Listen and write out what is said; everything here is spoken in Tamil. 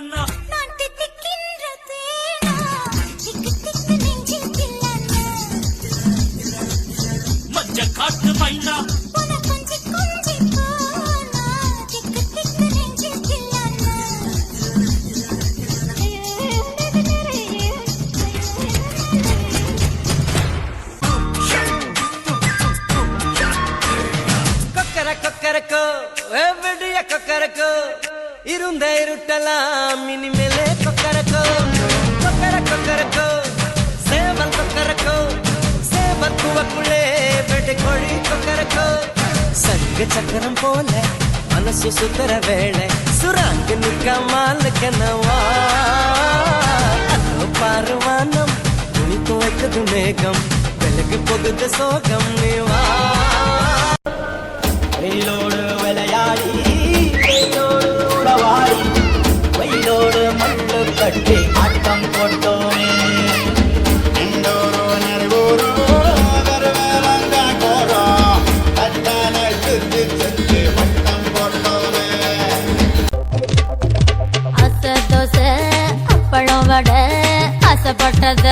தில்லானா மஞ்ச காட்டு மைனா கொக்கரக்கோ விடிய கொக்கரக்கோ இருந்த இருட்டலாம் இனிமேலே கொக்கரக்கோ கொக்கரக்கோ சேவல் கொக்கரக்கோ சேவல் குவக்குள்ளே வெடி கோழி கொக்கரக்கோ சங்க சக்கரம் போல மனசு சுத்தர வேளை சுராங்க நிற்காமல் கனவா பாருவானம் துணி துவைக்குது மேகம் விலகு போகுது சோகம் நீவா வெயிலோடு விளையாடி வெயிலோடு உறவாடி வெயிலோடு மட்டு கட்டி ஆட்டம் போட்டோமே அசை தோசை அப்பளம் வடை ஆசைப்பட்டத